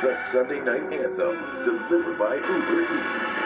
the Sunday night anthem, delivered by Uber Eats.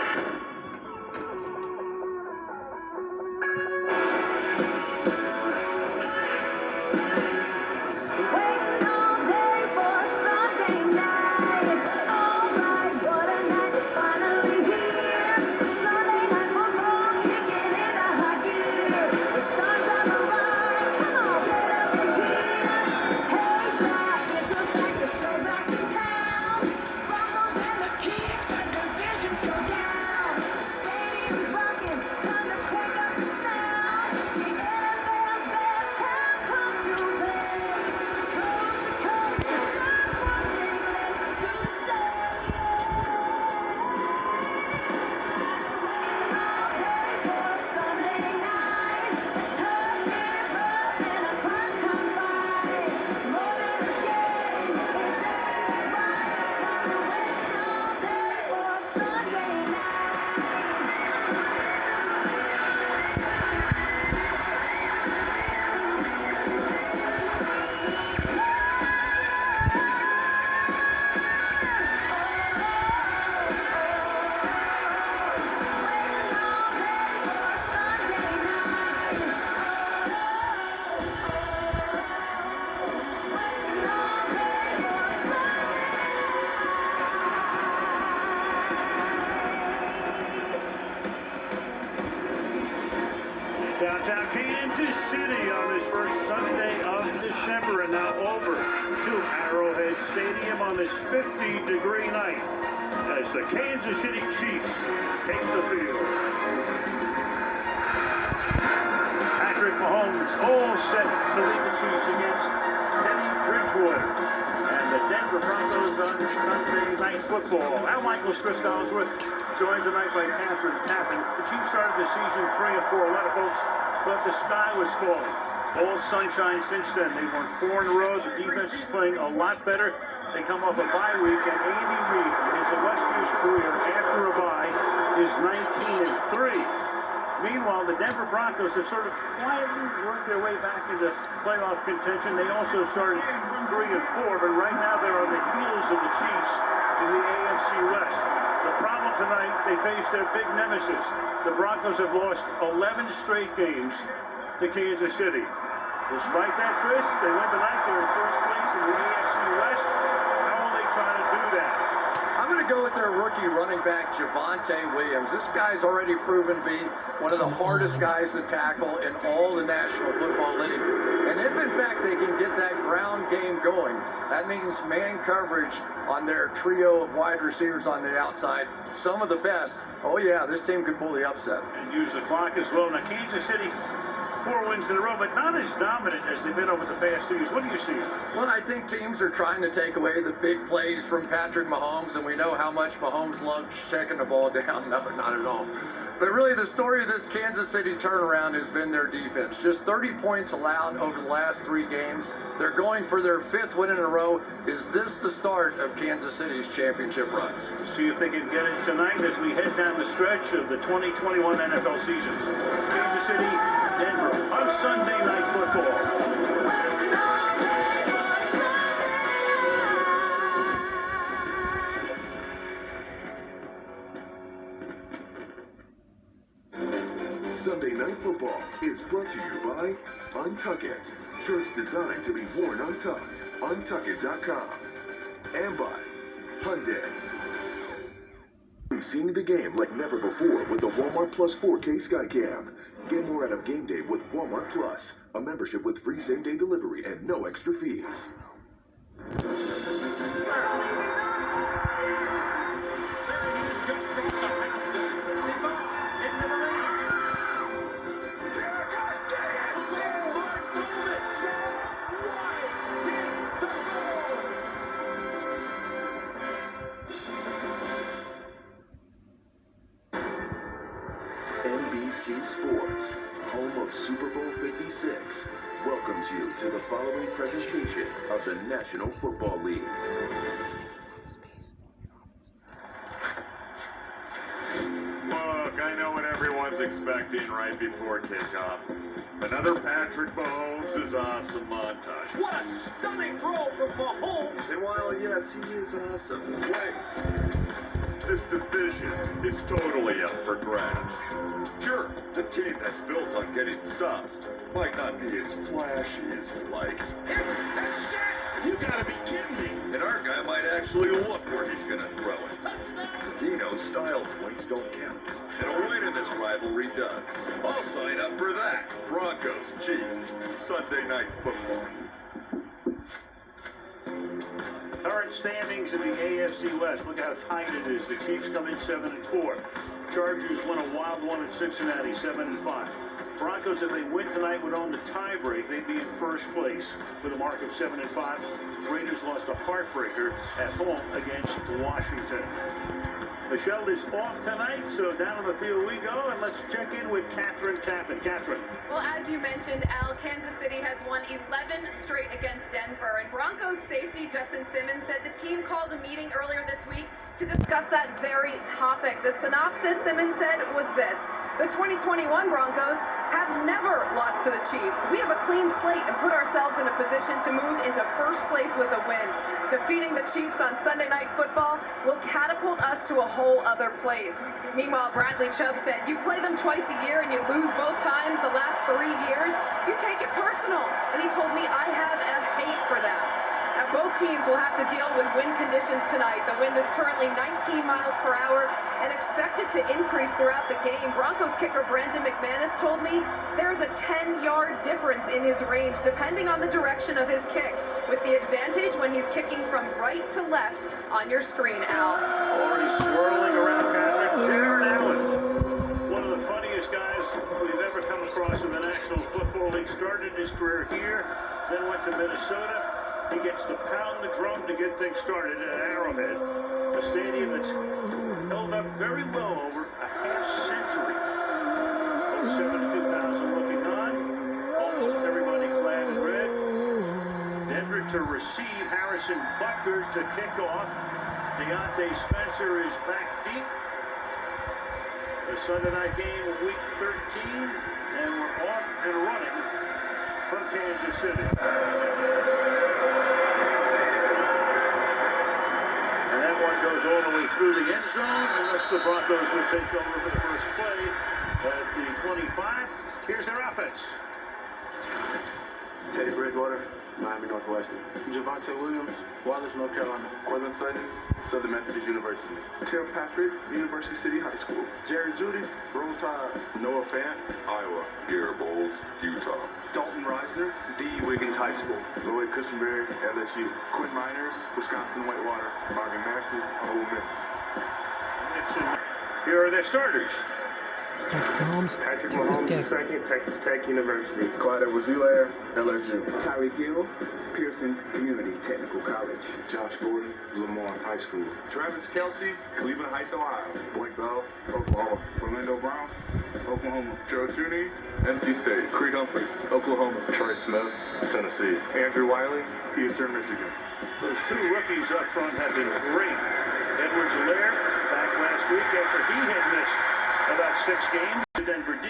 Downtown Kansas City on this first Sunday of December, and now over to Arrowhead Stadium on this 50-degree night as the Kansas City Chiefs take the field. Patrick Mahomes all set to lead the Chiefs against Teddy Bridgewater and the Denver Broncos on Sunday Night Football. Al Michaels, Chris Collinsworth, joined tonight by Catherine Tappan. The Chiefs started the season 3-4. A lot of folks thought the sky was falling. All sunshine since then. They won 4 in a row. The defense is playing a lot better. They come off a bye week, and Andy Reid, in his illustrious career after a bye, is 19-3. Meanwhile, the Denver Broncos have sort of quietly worked their way back into playoff contention. They also started 3-4, but right now they're on the heels of the Chiefs in the AFC West. The problem tonight, they face their big nemesis. The Broncos have lost 11 straight games to Kansas City. Despite that, Chris, they win tonight. They're in first place in the AFC West. How will they try to do that? I'm going to go with their rookie running back, Javonte Williams. This guy's already proven to be one of the hardest guys to tackle in all the National Football League. And if, in fact, they can get that ground game going, that means man coverage on their trio of wide receivers on the outside, some of the best. Oh, yeah, this team could pull the upset. And use the clock as well. Now, Kansas City, 4 wins in a row, but not as dominant as they've been over the past 2 years. What do you see? Well, I think teams are trying to take away the big plays from Patrick Mahomes, and we know how much Mahomes loves checking the ball down. No, not at all. But really, the story of this Kansas City turnaround has been their defense. Just 30 points allowed over the last 3 games. They're going for their 5th win in a row. Is this the start of Kansas City's championship run? See if they can get it tonight as we head down the stretch of the 2021 NFL season. Kansas City, Denver on Sunday Night Football. Sunday Night Football is brought to you by Untuckit. Shirts designed to be worn untucked. Untuckit.com. And by Hyundai. Seeing the game like never before with the Walmart Plus 4K Skycam. Get more out of game day with Walmart Plus. A membership with free same-day delivery and no extra fees. NBC Sports, home of Super Bowl 56, welcomes you to the following presentation of the National Football League. Look, I know what everyone's expecting right before kickoff. Another Patrick Mahomes' awesome montage. What a stunning throw from Mahomes And while, yes, he is awesome, wait. This division is totally up for grabs. Sure, the team that's built on getting stops might not be as flashy as you like. That's it! You gotta be kidding me! And our guy might actually look where he's gonna throw it. He knows style points don't count. And a win in this rivalry does. I'll sign up for that. Broncos, Chiefs, Sunday Night Football. Current standings in the AFC West. Look how tight it is. The Chiefs come in 7-4. Chargers win a wild one at Cincinnati, 7-5. Broncos, if they win tonight, would own the tiebreak. They'd be in first place with a mark of 7-5. Raiders lost a heartbreaker at home against Washington. Michelle is off tonight, so down on the field we go, and let's check in with Catherine Tappan. Catherine. Well, as you mentioned, Al, Kansas City has won 11 straight against Denver, and Broncos safety Justin Simmons said the team called a meeting earlier this week to discuss that very topic. The synopsis, Simmons said, was this: the 2021 Broncos have never lost to the Chiefs. We have a clean slate and put ourselves in a position to move into first place with a win. Defeating the Chiefs on Sunday Night Football will catapult us to a whole other place. Meanwhile, Bradley Chubb said, you play them twice a year and you lose both times the last 3 years, you take it personal. And he told me, I have a hate for that. Now, both teams will have to deal with wind conditions tonight. The wind is currently 19 miles per hour and expected to increase throughout the game. Broncos kicker Brandon McManus told me there's a 10-yard difference in his range depending on the direction of his kick, with the advantage when he's kicking from right to left on your screen, Al. Already swirling around, Catherine. Jared Allen, one of the funniest guys we've ever come across in the National Football League. Started his career here, then went to Minnesota. He gets to pound the drum to get things started at Arrowhead, a stadium that's held up very well over a half-century. 07 to 2000 looking on, almost everybody clad in red. Denver to receive, Harrison Butker to kick off. Deontay Spencer is back deep. The Sunday night game of week 13, and we're off and running from Kansas City. And that one goes all the way through the end zone, unless the Broncos will take over for the first play at the 25. Here's their offense. Teddy Bridgewater, Miami Northwestern. Javonte Williams, Wallace, North Carolina. Cortland Sutton, Southern Methodist University. Tim Patrick, University City High School. JEUDY, Roll Tide. Noah Fant, Iowa. Garrett Bowles, Utah. Dalton Reisner, D.E. Wiggins High School. Lloyd Cushenberry, LSU. Quinn Miners, Wisconsin Whitewater. Marvin Massey, Ole Miss. Here are their starters. Patrick Mahomes II, Texas Tech University. Clyde Edwards-Helaire, LSU. Tyreek Hill, Pearson Community Technical College. Josh Gordon, Lamar High School. Travis Kelce, Cleveland Heights, Ohio. Blake Bell, Oklahoma. Orlando Brown, Oklahoma. Joe Thuney, NC State. Creed Humphrey, Oklahoma. Troy Smith, Tennessee. Andrew Wiley, Eastern Michigan. Those two rookies up front have been great. Edwards-Helaire back last week after he had missed about 6 games to Denver D.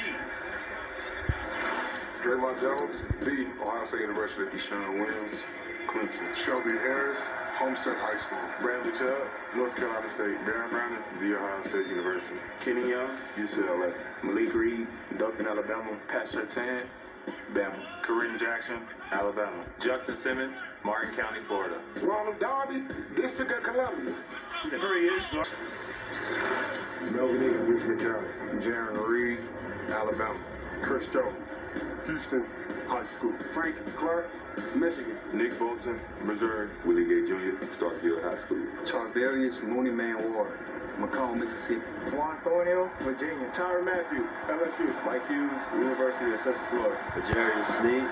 Draymond Jones, the Ohio State University. Deshaun Williams, Clemson. Shelby Harris, Homestead High School. Bradley Chubb, North Carolina State. Darren Browning, The Ohio State University. Kenny Young, UCLA. Malik Reed, Dothan, Alabama. Pat Surtain, Bama. Kareem Jackson, Alabama. Justin Simmons, Martin County, Florida. Ronald Darby, District of Columbia. There he is. Melvin Ingram, Richmond County. Jaron Reed, Alabama. Chris Jones, Houston High School. Frank Clark, Michigan. Nick Bolton, Missouri. Willie Gay Jr., Starkville High School. Charvarius Mooney Man Ward, Macomb, Mississippi. Juan Thornhill, Virginia. Tyron Matthew, LSU. Mike Hughes, University of Central Florida. Jarius Sneed,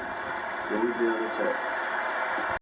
Louisiana Tech.